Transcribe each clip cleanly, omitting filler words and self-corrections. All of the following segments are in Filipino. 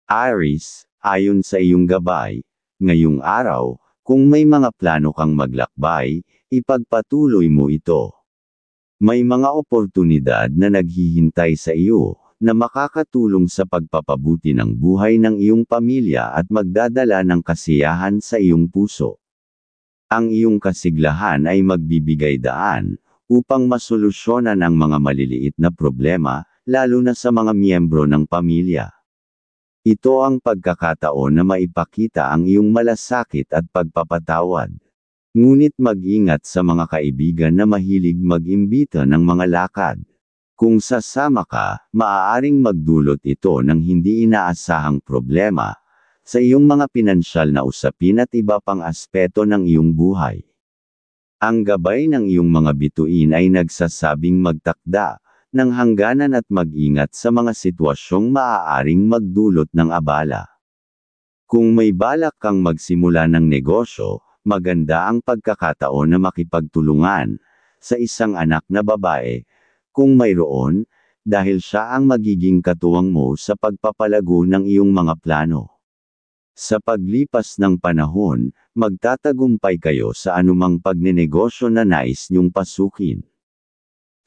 Aries, ayon sa iyong gabay, ngayong araw, kung may mga plano kang maglakbay, ipagpatuloy mo ito. May mga oportunidad na naghihintay sa iyo, na makakatulong sa pagpapabuti ng buhay ng iyong pamilya at magdadala ng kasiyahan sa iyong puso. Ang iyong kasiglahan ay magbibigay daan, upang masolusyonan ang mga maliliit na problema, lalo na sa mga miyembro ng pamilya. Ito ang pagkakataon na maipakita ang iyong malasakit at pagpapatawad. Ngunit mag-ingat sa mga kaibigan na mahilig mag-imbita ng mga lakad. Kung sasama ka, maaaring magdulot ito ng hindi inaasahang problema sa iyong mga pinansyal na usapin at iba pang aspeto ng iyong buhay. Ang gabay ng iyong mga bituin ay nagsasabing magtakda ng hangganan at mag-ingat sa mga sitwasyong maaaring magdulot ng abala. Kung may balak kang magsimula ng negosyo, maganda ang pagkakataon na makipagtulungan sa isang anak na babae, kung mayroon, dahil siya ang magiging katuwang mo sa pagpapalago ng iyong mga plano. Sa paglipas ng panahon, magtatagumpay kayo sa anumang pagnenegosyo na nais niyong pasukin.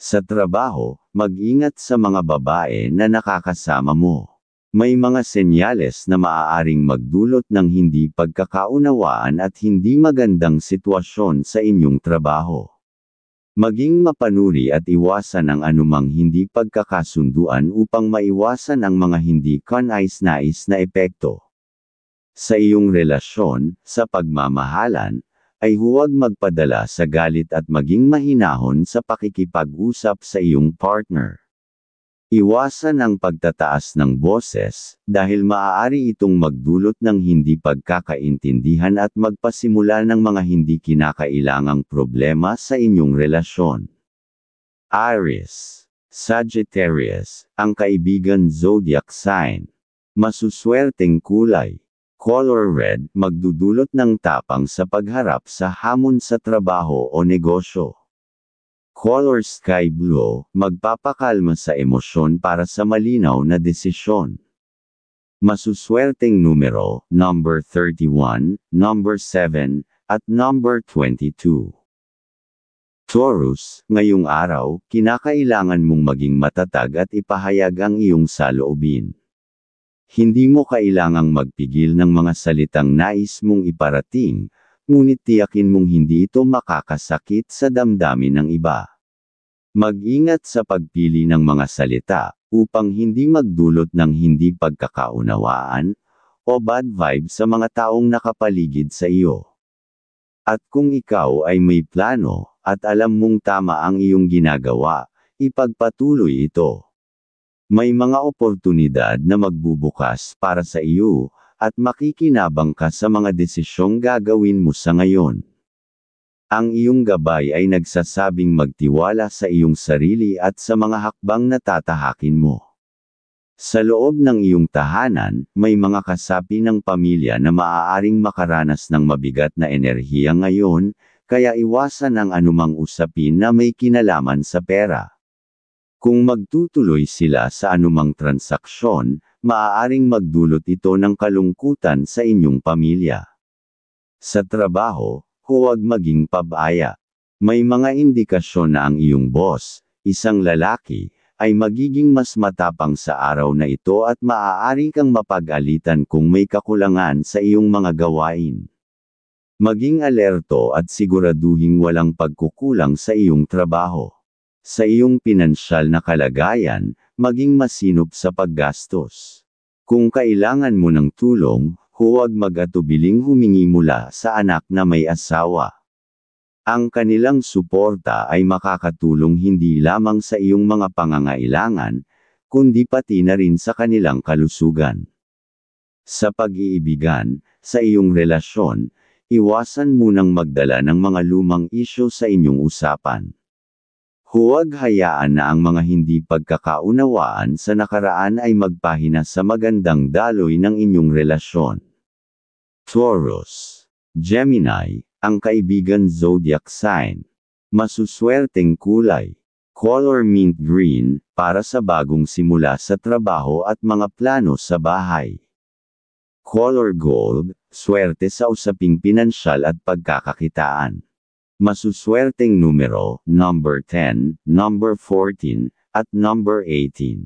Sa trabaho, mag-ingat sa mga babae na nakakasama mo. May mga senyales na maaaring magdulot ng hindi pagkakaunawaan at hindi magandang sitwasyon sa inyong trabaho. Maging mapanuri at iwasan ang anumang hindi pagkakasunduan upang maiwasan ang mga hindi kanais-nais na epekto. Sa iyong relasyon, sa pagmamahalan, ay huwag magpadala sa galit at maging mahinahon sa pakikipag-usap sa iyong partner. Iwasan ang pagtataas ng boses, dahil maaari itong magdulot ng hindi pagkakaintindihan at magpasimula ng mga hindi kinakailangang problema sa inyong relasyon. Aries, Sagittarius, ang kaibigan zodiac sign. Masuswerteng kulay. Color red, magdudulot ng tapang sa pagharap sa hamon sa trabaho o negosyo. Color sky blue, magpapakalma sa emosyon para sa malinaw na desisyon. Masuswerteng numero, number 31, number 7, at number 22. Taurus, ngayong araw, kinakailangan mong maging matatag at ipahayag ang iyong saloobin. Hindi mo kailangang magpigil ng mga salitang nais mong iparating, ngunit tiyakin mong hindi ito makakasakit sa damdamin ng iba. Mag-ingat sa pagpili ng mga salita, upang hindi magdulot ng hindi pagkakaunawaan, o bad vibe sa mga taong nakapaligid sa iyo. At kung ikaw ay may plano, at alam mong tama ang iyong ginagawa, ipagpatuloy ito. May mga oportunidad na magbubukas para sa iyo, at makikinabang ka sa mga desisyong gagawin mo sa ngayon. Ang iyong gabay ay nagsasabing magtiwala sa iyong sarili at sa mga hakbang na tatahakin mo. Sa loob ng iyong tahanan, may mga kasapi ng pamilya na maaaring makaranas ng mabigat na enerhiya ngayon, kaya iwasan ang anumang usapin na may kinalaman sa pera. Kung magtutuloy sila sa anumang transaksyon, maaaring magdulot ito ng kalungkutan sa inyong pamilya. Sa trabaho, huwag maging pabaya. May mga indikasyon na ang iyong boss, isang lalaki, ay magiging mas matapang sa araw na ito at maaari kang mapag-alitan kung may kakulangan sa iyong mga gawain. Maging alerto at siguraduhing walang pagkukulang sa iyong trabaho. Sa iyong pinansyal na kalagayan, maging masinop sa paggastos. Kung kailangan mo ng tulong, huwag mag-atubiling humingi mula sa anak na may asawa. Ang kanilang suporta ay makakatulong hindi lamang sa iyong mga pangangailangan, kundi pati na rin sa kanilang kalusugan. Sa pag-iibigan, sa iyong relasyon, iwasan munang magdala ng mga lumang isyu sa inyong usapan. Huwag hayaan na ang mga hindi pagkakaunawaan sa nakaraan ay magpahina sa magandang daloy ng inyong relasyon. Taurus, Gemini, ang kaibigan zodiac sign. Masuswerteng kulay. Color mint green, para sa bagong simula sa trabaho at mga plano sa bahay. Color gold, swerte sa usaping pinansyal at pagkakakitaan. Masuswerteng numero, number 10, number 14, at number 18.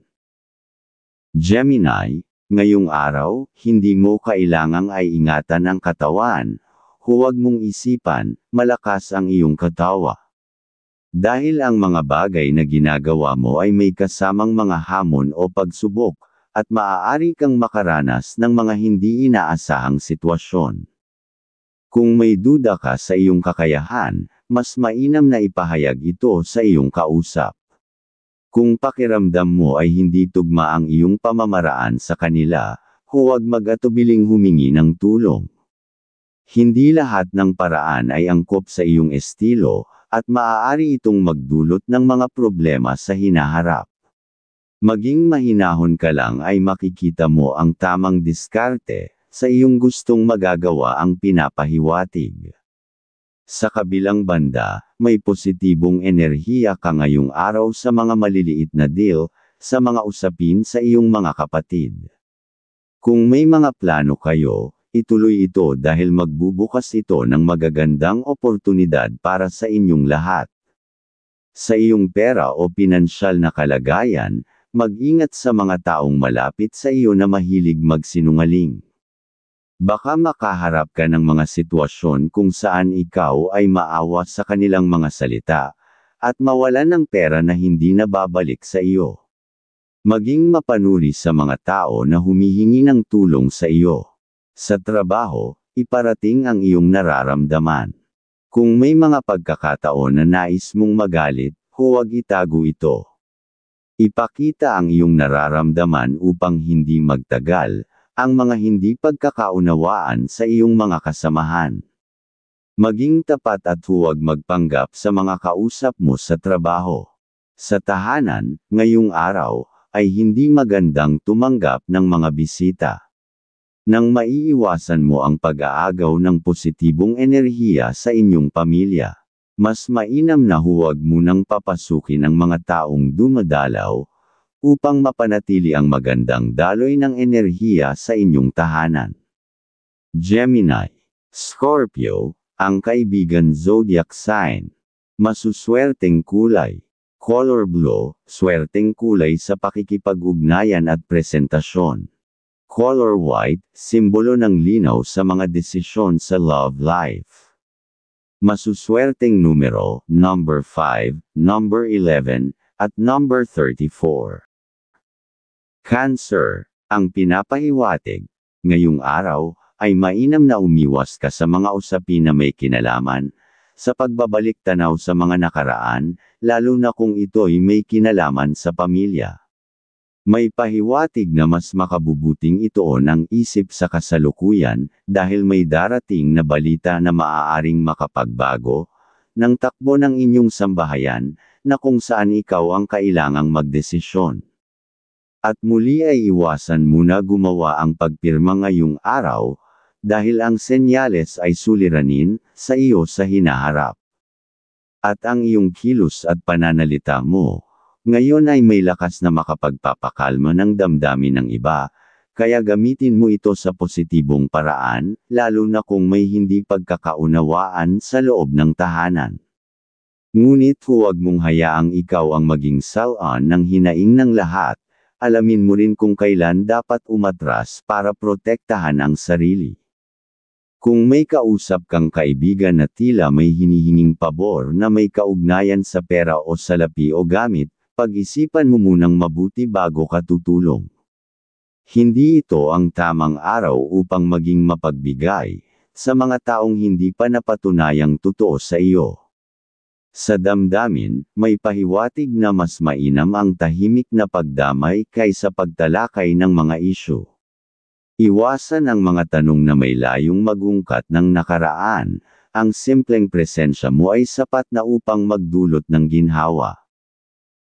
Gemini, ngayong araw, hindi mo kailangang ay ingatan ang katawan. Huwag mong isipan, malakas ang iyong katawa. Dahil ang mga bagay na ginagawa mo ay may kasamang mga hamon o pagsubok, at maaari kang makaranas ng mga hindi inaasahang sitwasyon. Kung may duda ka sa iyong kakayahan, mas mainam na ipahayag ito sa iyong kausap. Kung pakiramdam mo ay hindi tugma ang iyong pamamaraan sa kanila, huwag mag-atubiling humingi ng tulong. Hindi lahat ng paraan ay angkop sa iyong estilo, at maaari itong magdulot ng mga problema sa hinaharap. Maging mahinahon ka lang ay makikita mo ang tamang diskarte, sa iyong gustong magagawa ang pinapahiwatig. Sa kabilang banda, may positibong enerhiya ka ngayong araw sa mga maliliit na deal, sa mga usapin sa iyong mga kapatid. Kung may mga plano kayo, ituloy ito dahil magbubukas ito ng magagandang oportunidad para sa inyong lahat. Sa iyong pera o pinansyal na kalagayan, mag-ingat sa mga taong malapit sa iyo na mahilig magsinungaling. Baka makaharap ka ng mga sitwasyon kung saan ikaw ay maawa sa kanilang mga salita, at mawalan ng pera na hindi na babalik sa iyo. Maging mapanuri sa mga tao na humihingi ng tulong sa iyo. Sa trabaho, iparating ang iyong nararamdaman. Kung may mga pagkakataon na nais mong magalit, huwag itago ito. Ipakita ang iyong nararamdaman upang hindi magtagal ang mga hindi pagkakaunawaan sa iyong mga kasamahan. Maging tapat at huwag magpanggap sa mga kausap mo sa trabaho. Sa tahanan, ngayong araw, ay hindi magandang tumanggap ng mga bisita. Nang maiiwasan mo ang pag-aagaw ng positibong enerhiya sa inyong pamilya. Mas mainam na huwag munang papasukin ang mga taong dumadalaw, upang mapanatili ang magandang daloy ng enerhiya sa inyong tahanan. Gemini, Scorpio, ang kaibigan zodiac sign. Masuswerteng kulay. Color blue, swerteng kulay sa pakikipag-ugnayan at presentasyon. Color white, simbolo ng linaw sa mga desisyon sa love life. Masuswerteng numero, number 5, number 11, at number 34. Cancer, ang pinapahiwatig, ngayong araw, ay mainam na umiwas ka sa mga usapin na may kinalaman, sa pagbabalik tanaw sa mga nakaraan, lalo na kung ito'y may kinalaman sa pamilya. May pahiwatig na mas makabubuting itoon ang isip sa kasalukuyan, dahil may darating na balita na maaaring makapagbago, ng takbo ng inyong sambahayan, na kung saan ikaw ang kailangang magdesisyon. At muli ay iwasan muna gumawa ang pagpirma ngayong araw, dahil ang senyales ay suliranin, sa iyo sa hinaharap. At ang iyong kilos at pananalita mo, ngayon ay may lakas na makapagpapakalma ng damdamin ng iba, kaya gamitin mo ito sa positibong paraan, lalo na kung may hindi pagkakaunawaan sa loob ng tahanan. Ngunit huwag mong hayaang ikaw ang maging salon ng hinaing ng lahat, alamin mo rin kung kailan dapat umatras para protektahan ang sarili. Kung may kausap kang kaibigan na tila may hinihinging pabor na may kaugnayan sa pera o salapi o gamit, pag-isipan mo munang mabuti bago ka tutulong. Hindi ito ang tamang araw upang maging mapagbigay sa mga taong hindi pa napatunayang totoo sa iyo. Sa damdamin, may pahiwatig na mas mainam ang tahimik na pagdamay kaysa pagtalakay ng mga isyu. Iwasan ang mga tanong na may layong magungkat ng nakaraan, ang simpleng presensya mo ay sapat na upang magdulot ng ginhawa.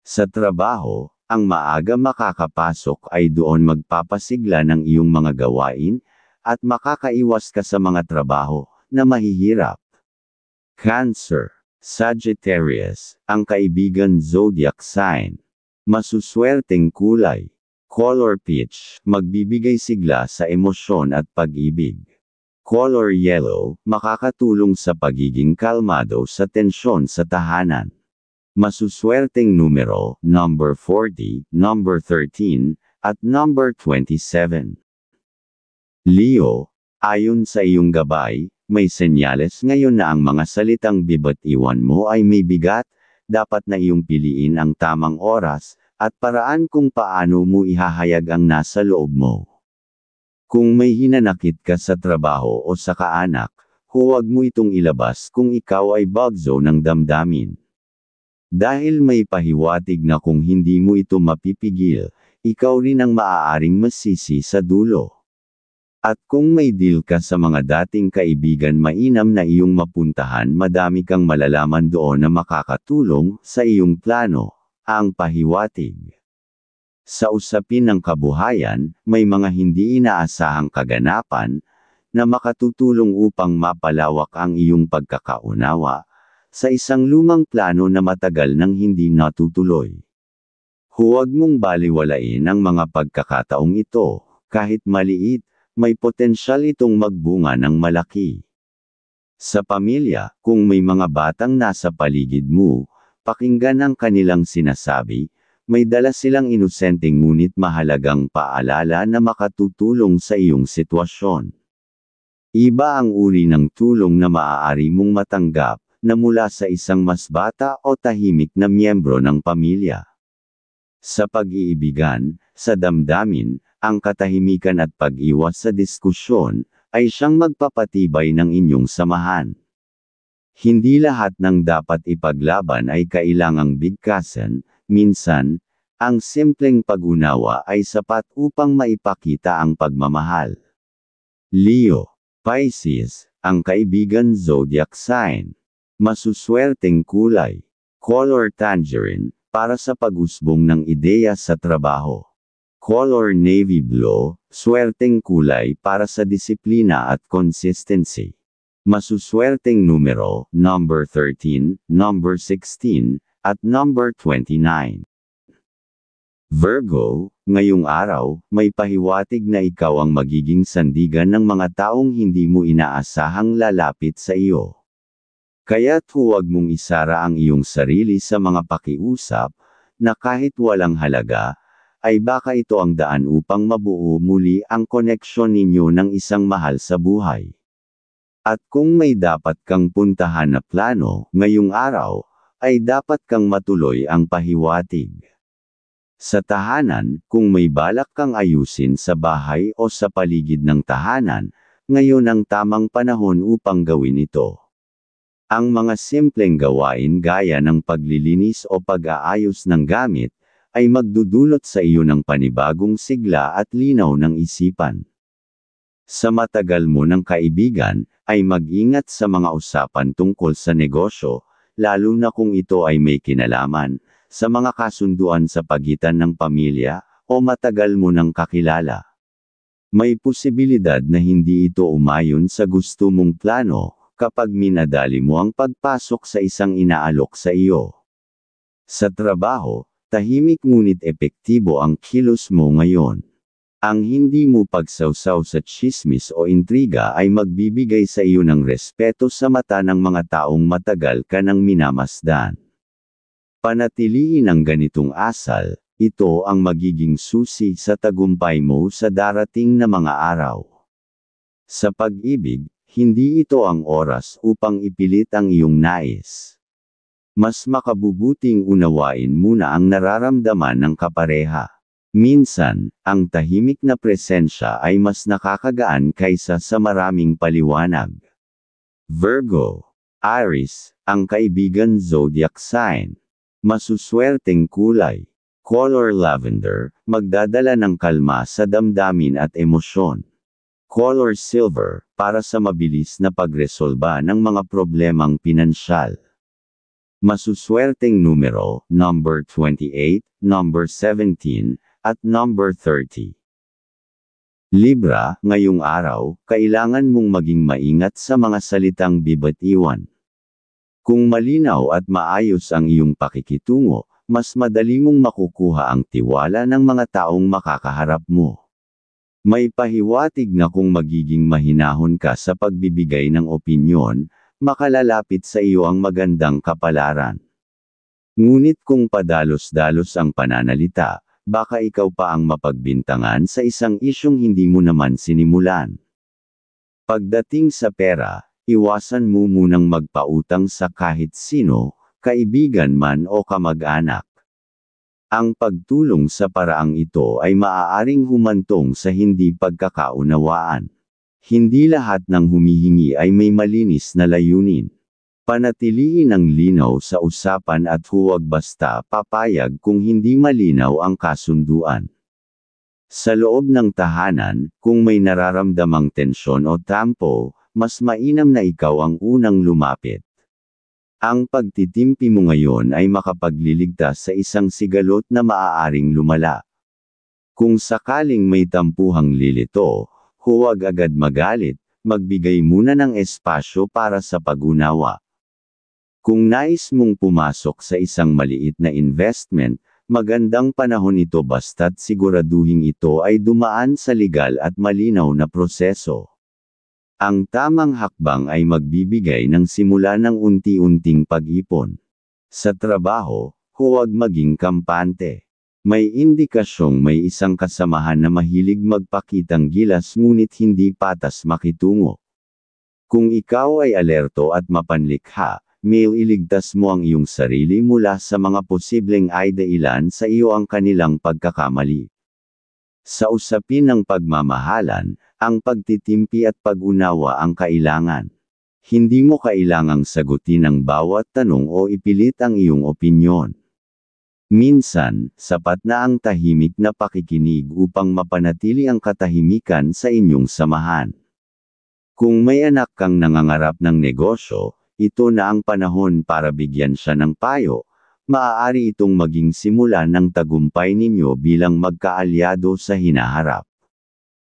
Sa trabaho, ang maaga makakapasok ay doon magpapasigla ng iyong mga gawain, at makakaiwas ka sa mga trabaho na mahihirap. Cancer, Sagittarius, ang kaibigan zodiac sign. Masuswerteng kulay. Color peach, magbibigay sigla sa emosyon at pag-ibig. Color yellow, makakatulong sa pagiging kalmado sa tensyon sa tahanan. Masuswerteng numero, number 40, number 13, at number 27. Leo, ayon sa iyong gabay, may senyales ngayon na ang mga salitang bibatiwan mo ay may bigat, dapat na iyong piliin ang tamang oras, at paraan kung paano mo ihahayag ang nasa loob mo. Kung may hinanakit ka sa trabaho o sa kaanak, huwag mo itong ilabas kung ikaw ay bagzo ng damdamin. Dahil may pahiwatig na kung hindi mo ito mapipigil, ikaw rin ang maaaring masisi sa dulo. At kung may deal ka sa mga dating kaibigan, mainam na iyong mapuntahan, madami kang malalaman doon na makakatulong sa iyong plano. Ang pahiwatig. Sa usapin ng kabuhayan, may mga hindi inaasahang kaganapan na makatutulong upang mapalawak ang iyong pagkakaunawa sa isang lumang plano na matagal nang hindi natutuloy. Huwag mong baliwalain ang mga pagkakataong ito, kahit maliit, may potensyal itong magbunga ng malaki. Sa pamilya, kung may mga batang nasa paligid mo, pakinggan ang kanilang sinasabi, may dala silang inosenteng ngunit mahalagang paalala na makatutulong sa iyong sitwasyon. Iba ang uri ng tulong na maaari mong matanggap, na mula sa isang mas bata o tahimik na miyembro ng pamilya. Sa pag-iibigan, sa damdamin, ang katahimikan at pag-iwas sa diskusyon, ay siyang magpapatibay ng inyong samahan. Hindi lahat ng dapat ipaglaban ay kailangang bigkasan, minsan, ang simpleng pag-unawa ay sapat upang maipakita ang pagmamahal. Leo, Pisces, ang kaibigan zodiac sign. Masuswerteng kulay. Color tangerine, para sa pag-usbong ng ideya sa trabaho. Color navy blue, swerteng kulay para sa disiplina at consistency. Masuswerteng numero, number 13, number 16, at number 29. Virgo, ngayong araw, may pahiwatig na ikaw ang magiging sandigan ng mga taong hindi mo inaasahang lalapit sa iyo. Kaya't huwag mong isara ang iyong sarili sa mga pakiusap, na kahit walang halaga, ay baka ito ang daan upang mabuo muli ang koneksyon ninyo ng isang mahal sa buhay. At kung may dapat kang puntahan na plano, ngayong araw, ay dapat kang matuloy ang pahiwatig. Sa tahanan, kung may balak kang ayusin sa bahay o sa paligid ng tahanan, ngayon ang tamang panahon upang gawin ito. Ang mga simpleng gawain gaya ng paglilinis o pag-aayos ng gamit, ay magdudulot sa iyo ng panibagong sigla at linaw ng isipan. Sa matagal mo ng kaibigan, ay mag-ingat sa mga usapan tungkol sa negosyo, lalo na kung ito ay may kinalaman sa mga kasunduan sa pagitan ng pamilya o matagal mo ng kakilala. May posibilidad na hindi ito umayon sa gusto mong plano kapag minadali mo ang pagpasok sa isang inaalok sa iyo. Sa trabaho, tahimik ngunit epektibo ang kilos mo ngayon. Ang hindi mo pagsawsaw sa tsismis o intriga ay magbibigay sa iyo ng respeto sa mata ng mga taong matagal ka nang minamasdan. Panatiliin ang ganitong asal, ito ang magiging susi sa tagumpay mo sa darating na mga araw. Sa pag-ibig, hindi ito ang oras upang ipilit ang iyong nais. Mas makabubuting unawain muna ang nararamdaman ng kapareha. Minsan, ang tahimik na presensya ay mas nakakagaan kaysa sa maraming paliwanag. Virgo, Aries, ang kaibigan zodiac sign. Masuswerteng kulay. Color lavender, magdadala ng kalma sa damdamin at emosyon. Color silver, para sa mabilis na pagresolba ng mga problemang pinansyal. Masuswerteng numero, number 28, number 17, at number 30. Libra, ngayong araw, kailangan mong maging maingat sa mga salitang bibatiwan. Kung malinaw at maayos ang iyong pakikitungo, mas madali mong makukuha ang tiwala ng mga taong makakaharap mo. May pahiwatig na kung magiging mahinahon ka sa pagbibigay ng opinyon, makalalapit sa iyo ang magandang kapalaran. Ngunit kung padalos-dalos ang pananalita, baka ikaw pa ang mapagbintangan sa isang isyong hindi mo naman sinimulan. Pagdating sa pera, iwasan mo munang magpautang sa kahit sino, kaibigan man o kamag-anak. Ang pagtulong sa paraang ito ay maaaring humantong sa hindi pagkakaunawaan. Hindi lahat ng humihingi ay may malinis na layunin. Panatilihin ang linaw sa usapan at huwag basta papayag kung hindi malinaw ang kasunduan. Sa loob ng tahanan, kung may nararamdamang tensyon o tampo, mas mainam na ikaw ang unang lumapit. Ang pagtitimpi mo ngayon ay makapagliligtas sa isang sigalot na maaaring lumala. Kung sakaling may tampuhang lilito, huwag agad magalit, magbigay muna ng espasyo para sa pag-unawa. Kung nais mong pumasok sa isang maliit na investment, magandang panahon ito basta't siguraduhin ito ay dumaan sa legal at malinaw na proseso. Ang tamang hakbang ay magbibigay ng simula ng unti-unting pag-ipon. Sa trabaho, huwag maging kampante. May indikasyong may isang kasamahan na mahilig magpakitang gilas ngunit hindi patas makitungo. Kung ikaw ay alerto at mapanlikha, may iligtas mo ang iyong sarili mula sa mga posibleng ay dahilan sa iyo ang kanilang pagkakamali. Sa usapin ng pagmamahalan, ang pagtitimpi at pag-unawa ang kailangan. Hindi mo kailangang sagutin ang bawat tanong o ipilit ang iyong opinyon. Minsan, sapat na ang tahimik na pakikinig upang mapanatili ang katahimikan sa inyong samahan. Kung may anak kang nangangarap ng negosyo, ito na ang panahon para bigyan siya ng payo. Maaari itong maging simula ng tagumpay ninyo bilang magkaalyado sa hinaharap.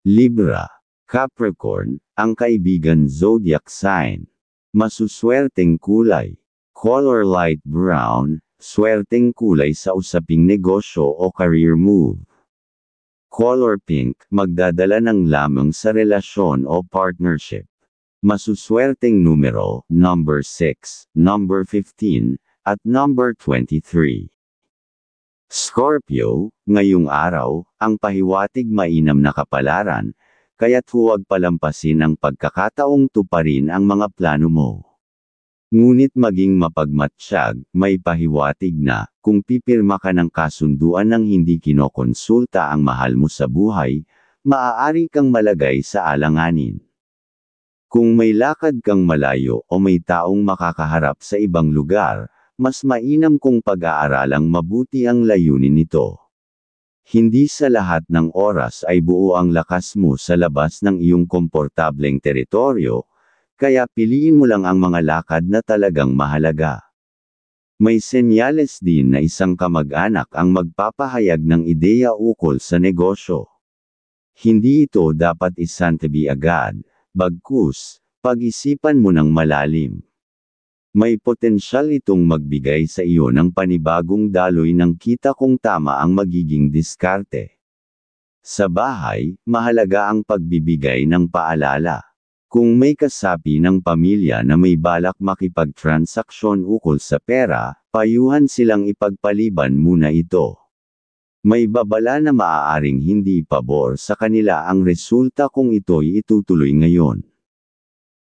Libra, Capricorn, ang kaibigan zodiac sign. Masuswerteng kulay. Color light brown, swerteng kulay sa usaping negosyo o career move. Color pink, magdadala ng lamang sa relasyon o partnership. Masuswerteng numero, number 6, number 15, at number 23. Scorpio, ngayong araw, ang pahiwatig mainam na kapalaran, kaya't huwag palampasin ang pagkakataong tuparin ang mga plano mo. Ngunit maging mapagmatsyag, may pahiwatig na, kung pipirma ka ng kasunduan ng hindi kinokonsulta ang mahal mo sa buhay, maaari kang malagay sa alanganin. Kung may lakad kang malayo o may taong makakaharap sa ibang lugar, mas mainam kung pag-aaralang mabuti ang layunin nito. Hindi sa lahat ng oras ay buo ang lakas mo sa labas ng iyong komportableng teritoryo, kaya piliin mo lang ang mga lakad na talagang mahalaga. May senyales din na isang kamag-anak ang magpapahayag ng ideya ukol sa negosyo. Hindi ito dapat isantabi agad, bagkus, pag-isipan mo ng malalim. May potensyal itong magbigay sa iyo ng panibagong daloy ng kita kung tama ang magiging diskarte. Sa bahay, mahalaga ang pagbibigay ng paalala. Kung may kasapi ng pamilya na may balak makipagtransaksyon ukol sa pera, payuhan silang ipagpaliban muna ito. May babala na maaaring hindi pabor sa kanila ang resulta kung ito'y itutuloy ngayon.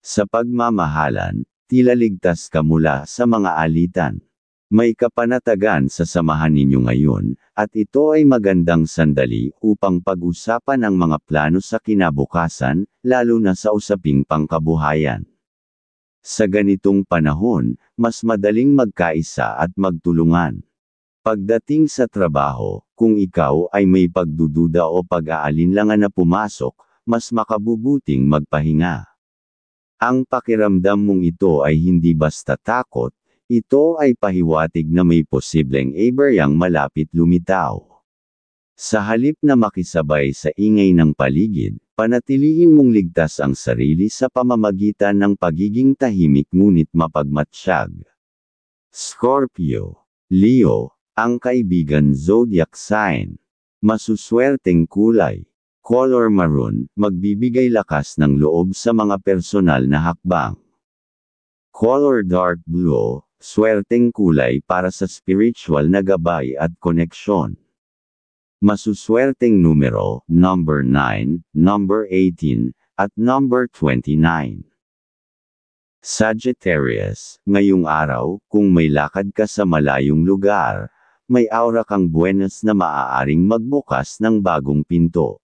Sa pagmamahalan, tila ligtas ka mula sa mga alitan. May kapanatagan sa samahan ninyo ngayon, at ito ay magandang sandali upang pag-usapan ang mga plano sa kinabukasan, lalo na sa usaping pangkabuhayan. Sa ganitong panahon, mas madaling magkaisa at magtulungan. Pagdating sa trabaho, kung ikaw ay may pagdududa o pag-aalinlangan na pumasok, mas makabubuting magpahinga. Ang pakiramdam mong ito ay hindi basta takot, ito ay pahiwatig na may posibleng aberyang malapit lumitaw. Sa halip na makisabay sa ingay ng paligid, panatilihin mong ligtas ang sarili sa pamamagitan ng pagiging tahimik ngunit mapagmatsyag. Scorpio, Leo, Ang kaibigan zodiac sign. Masuswerteng kulay. Color maroon, magbibigay lakas ng loob sa mga personal na hakbang. Color dark blue, swerteng kulay para sa spiritual na gabay at koneksyon. Masuswerteng numero, number 9, number 18, at number 29. Sagittarius, ngayong araw, kung may lakad ka sa malayong lugar, may aura kang buenas na maaaring magbukas ng bagong pinto.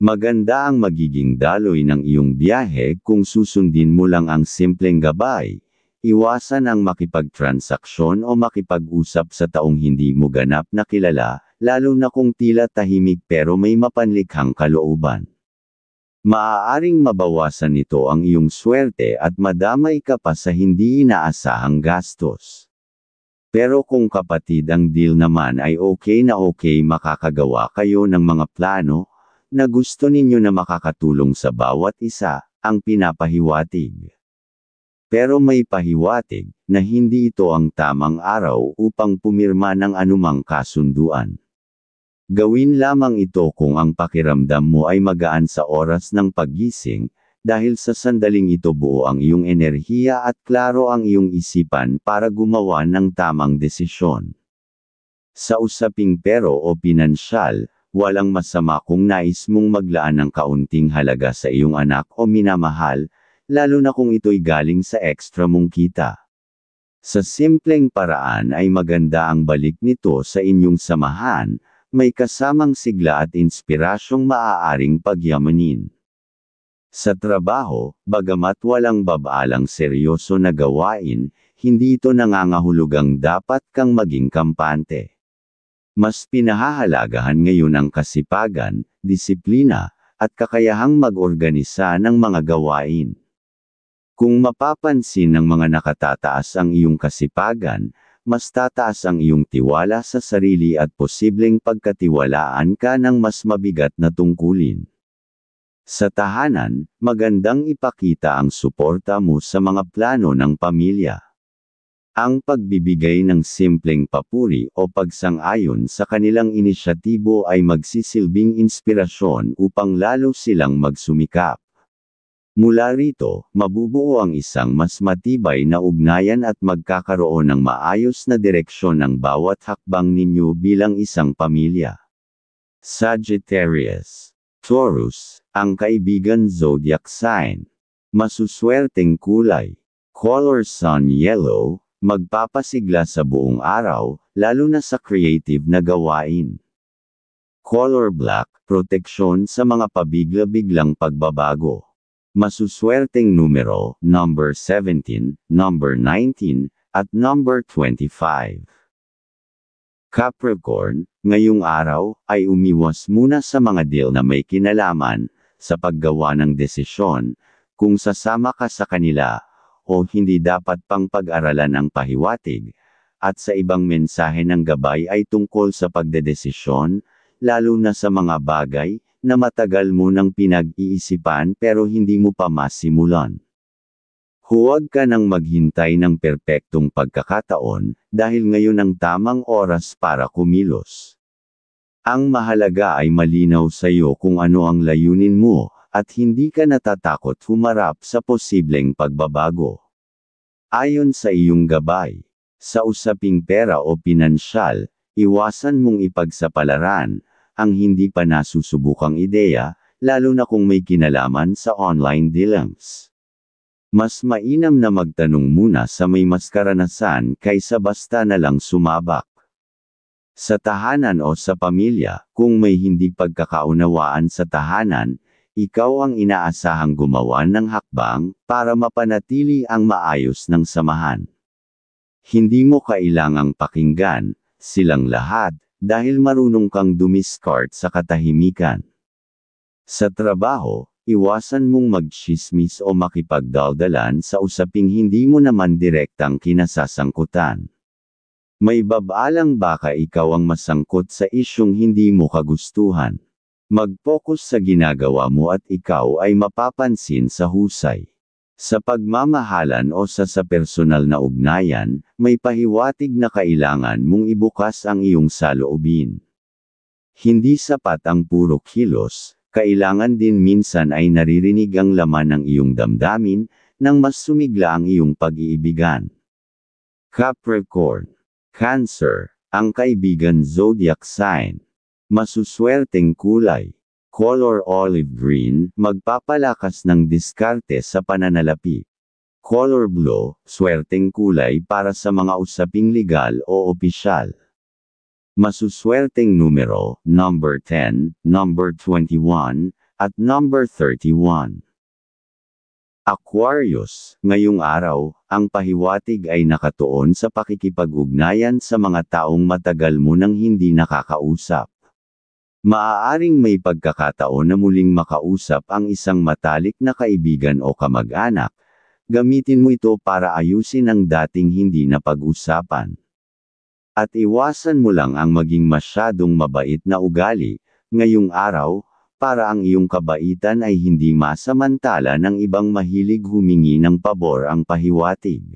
Maganda ang magiging daloy ng iyong biyahe kung susundin mo lang ang simpleng gabay. Iwasan ang makipagtransaksyon o makipag-usap sa taong hindi mo ganap na kilala, lalo na kung tila tahimik pero may mapanlikhang kalooban. Maaaring mabawasan nito ang iyong swerte at madamay ka pa sa hindi inaasahang gastos. Pero kung kapatid ang deal naman ay okay na okay, makakagawa kayo ng mga plano na gusto ninyo na makakatulong sa bawat isa, ang pinapahiwatig. Pero may pahiwatig na hindi ito ang tamang araw upang pumirma ng anumang kasunduan. Gawin lamang ito kung ang pakiramdam mo ay magaan sa oras ng paggising, dahil sa sandaling ito buo ang iyong enerhiya at klaro ang iyong isipan para gumawa ng tamang desisyon. Sa usaping pero o pinansyal, walang masama kung nais mong maglaan ng kaunting halaga sa iyong anak o minamahal, lalo na kung ito'y galing sa ekstra mong kita. Sa simpleng paraan ay maganda ang balik nito sa inyong samahan, may kasamang sigla at inspirasyong maaaring pagyamanin. Sa trabaho, bagamat walang babaalang seryoso na gawain, hindi ito nangangahulugang dapat kang maging kampante. Mas pinahahalagahan ngayon ang kasipagan, disiplina, at kakayahang mag-organisa ng mga gawain. Kung mapapansin ng mga nakatataas ang iyong kasipagan, mas tataas ang iyong tiwala sa sarili at posibleng pagkatiwalaan ka ng mas mabigat na tungkulin. Sa tahanan, magandang ipakita ang suporta mo sa mga plano ng pamilya. Ang pagbibigay ng simpleng papuri o pagsang-ayon sa kanilang inisyatibo ay magsisilbing inspirasyon upang lalo silang magsumikap. Mula rito, mabubuo ang isang mas matibay na ugnayan at magkakaroon ng maayos na direksyon ang bawat hakbang ninyo bilang isang pamilya. Sagittarius. Taurus, ang kaibigan zodiac sign. Masuswerteng kulay. Color sun yellow, magpapasigla sa buong araw, lalo na sa creative na gawain. Color black, proteksyon sa mga pabigla-biglang pagbabago. Masuswerteng numero, number 17, number 19, at number 25. Capricorn, ngayong araw, ay umiwas muna sa mga deal na may kinalaman, sa paggawa ng desisyon, kung sasama ka sa kanila, o hindi dapat pang pag-aralan ang pahiwatig, at sa ibang mensahe ng gabay ay tungkol sa pagdedesisyon, lalo na sa mga bagay, na matagal mo nang pinag-iisipan pero hindi mo pa masimulan. Huwag ka nang maghintay ng perpektong pagkakataon, dahil ngayon ang tamang oras para kumilos. Ang mahalaga ay malinaw sa iyo kung ano ang layunin mo, at hindi ka natatakot humarap sa posibleng pagbabago. Ayon sa iyong gabay, sa usaping pera o pinansyal, iwasan mong ipagsapalaran ang hindi pa nasusubukang ideya, lalo na kung may kinalaman sa online dealings. Mas mainam na magtanong muna sa may mas karanasan kaysa basta na lang sumabak. Sa tahanan o sa pamilya, kung may hindi pagkakaunawaan sa tahanan, ikaw ang inaasahang gumawa ng hakbang para mapanatili ang maayos ng samahan. Hindi mo kailangang pakinggan silang lahat, dahil marunong kang dumiskart sa katahimikan. Sa trabaho, iwasan mong magtsismis o makipagdaldalan sa usaping hindi mo naman direktang kinasasangkutan. May babaalang baka ikaw ang masangkot sa isyong hindi mo kagustuhan. Mag-focus sa ginagawa mo at ikaw ay mapapansin sa husay. Sa pagmamahalan o sa personal na ugnayan, may pahiwatig na kailangan mong ibukas ang iyong saloobin. Hindi sapat ang puro kilos, kailangan din minsan ay naririnig ang laman ng iyong damdamin, nang mas sumigla ang iyong pag-iibigan. Capricorn. Cancer, ang kaibigan zodiac sign. Masuswerteng kulay. Color olive green, magpapalakas ng diskarte sa pananalapi. Color blue, swerteng kulay para sa mga usaping legal o opisyal. Masuswerteng numero, number 10, number 21, at number 31. Aquarius, ngayong araw, ang pahiwatig ay nakatuon sa pakikipag-ugnayan sa mga taong matagal mo nang hindi nakakausap. Maaaring may pagkakataon na muling makausap ang isang matalik na kaibigan o kamag-anak. Gamitin mo ito para ayusin ang dating hindi napag-usapan. At iwasan mo lang ang maging masyadong mabait na ugali, ngayong araw, para ang iyong kabaitan ay hindi masamantala ng ibang mahilig humingi ng pabor ang pahiwatig.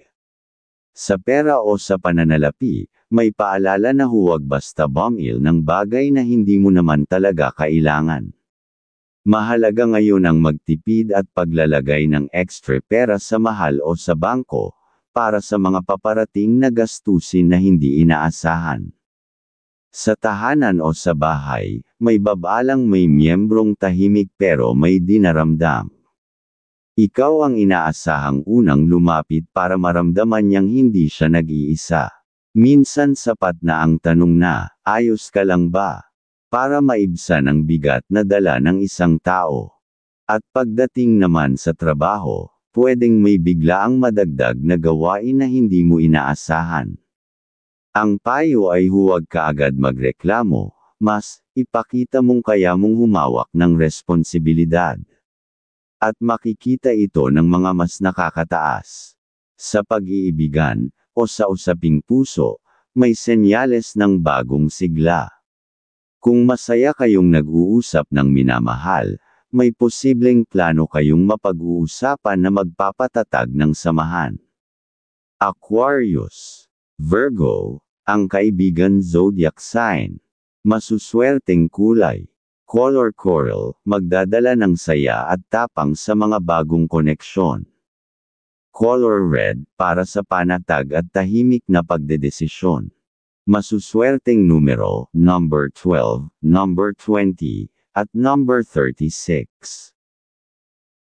Sa pera o sa pananalapi, may paalala na huwag basta bumil ng bagay na hindi mo naman talaga kailangan. Mahalaga ngayon ang magtipid at paglalagay ng extra pera sa mahal o sa bangko, para sa mga paparating na gastusin na hindi inaasahan. Sa tahanan o sa bahay, may babalang may miyembrong tahimik pero may dinaramdam. Ikaw ang inaasahang unang lumapit para maramdaman niyang hindi siya nag-iisa. Minsan sapat na ang tanong na, ayos ka lang ba? Para maibsan ang bigat na dala ng isang tao. At pagdating naman sa trabaho, pwedeng may biglaang madagdag na gawain na hindi mo inaasahan. Ang payo ay huwag kaagad magreklamo, mas ipakita mong kaya mong humawak ng responsibilidad. At makikita ito ng mga mas nakakataas. Sa pag-iibigan, o sa usaping puso, may senyales ng bagong sigla. Kung masaya kayong nag-uusap ng minamahal, may posibleng plano kayong mapag-uusapan na magpapatatag ng samahan. Aquarius. Virgo, ang kaibigan zodiac sign. Masuswerteng kulay. Color coral, magdadala ng saya at tapang sa mga bagong koneksyon. Color red, para sa panatag at tahimik na pagdedesisyon. Masuswerteng numero, number 12, number 20, at number 36.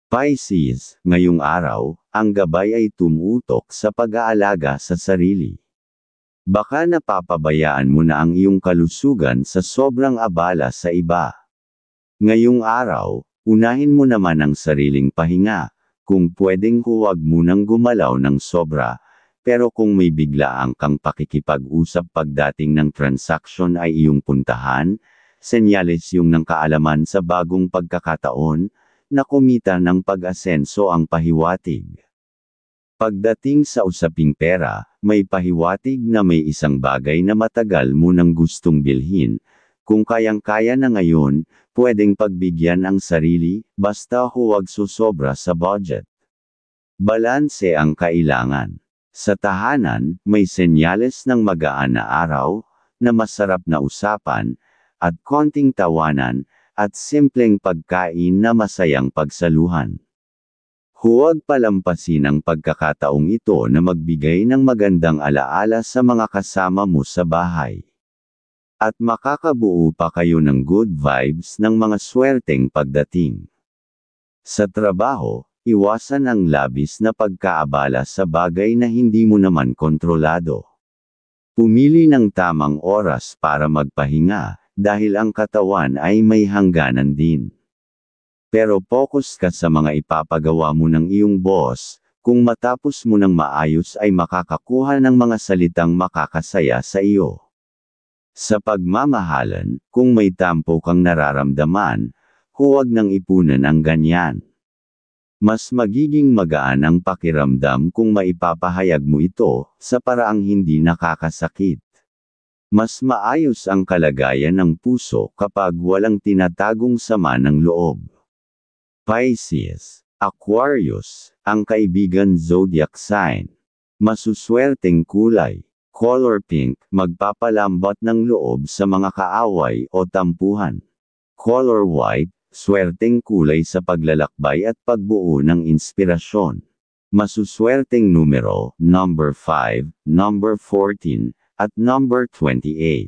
Pisces, ngayong araw, ang gabay ay tumutok sa pag-aalaga sa sarili. Baka napapabayaan mo na ang iyong kalusugan sa sobrang abala sa iba. Ngayong araw, unahin mo naman ang sariling pahinga, kung pwedeng huwag munang gumalaw ng sobra, pero kung may biglaang kang pakikipag-usap pagdating ng transaksyon ay iyong puntahan, senyales yung ng kaalaman sa bagong pagkakataon, na kumita ng pag-asenso ang pahiwatig. Pagdating sa usaping pera, may pahiwatig na may isang bagay na matagal mo nang gustong bilhin. Kung kayang-kaya na ngayon, pwedeng pagbigyan ang sarili, basta huwag susobra sa budget. Balanse ang kailangan. Sa tahanan, may senyales ng magaan na araw, na masarap na usapan, at konting tawanan, at simpleng pagkain na masayang pagsaluhan. Huwag palampasin ang pagkakataong ito na magbigay ng magandang alaala sa mga kasama mo sa bahay. At makakabuo pa kayo ng good vibes ng mga swerteng pagdating. Sa trabaho, iwasan ang labis na pagkaabala sa bagay na hindi mo naman kontrolado. Pumili ng tamang oras para magpahinga, dahil ang katawan ay may hangganan din. Pero focus ka sa mga ipapagawa mo ng iyong boss, kung matapos mo ng maayos ay makakakuha ng mga salitang makakasaya sa iyo. Sa pagmamahalan, kung may tampo kang nararamdaman, huwag nang ipunan ang ganyan. Mas magiging magaan ang pakiramdam kung maipapahayag mo ito, sa paraang hindi nakakasakit. Mas maayos ang kalagayan ng puso kapag walang tinatagong sama ng loob. Pisces. Aquarius, ang kaibigan zodiac sign. Masuswerteng kulay. Color pink, magpapalambot ng loob sa mga kaaway o tampuhan. Color white, swerteng kulay sa paglalakbay at pagbuo ng inspirasyon. Masuswerteng numero, number 5, number 14, at number 28.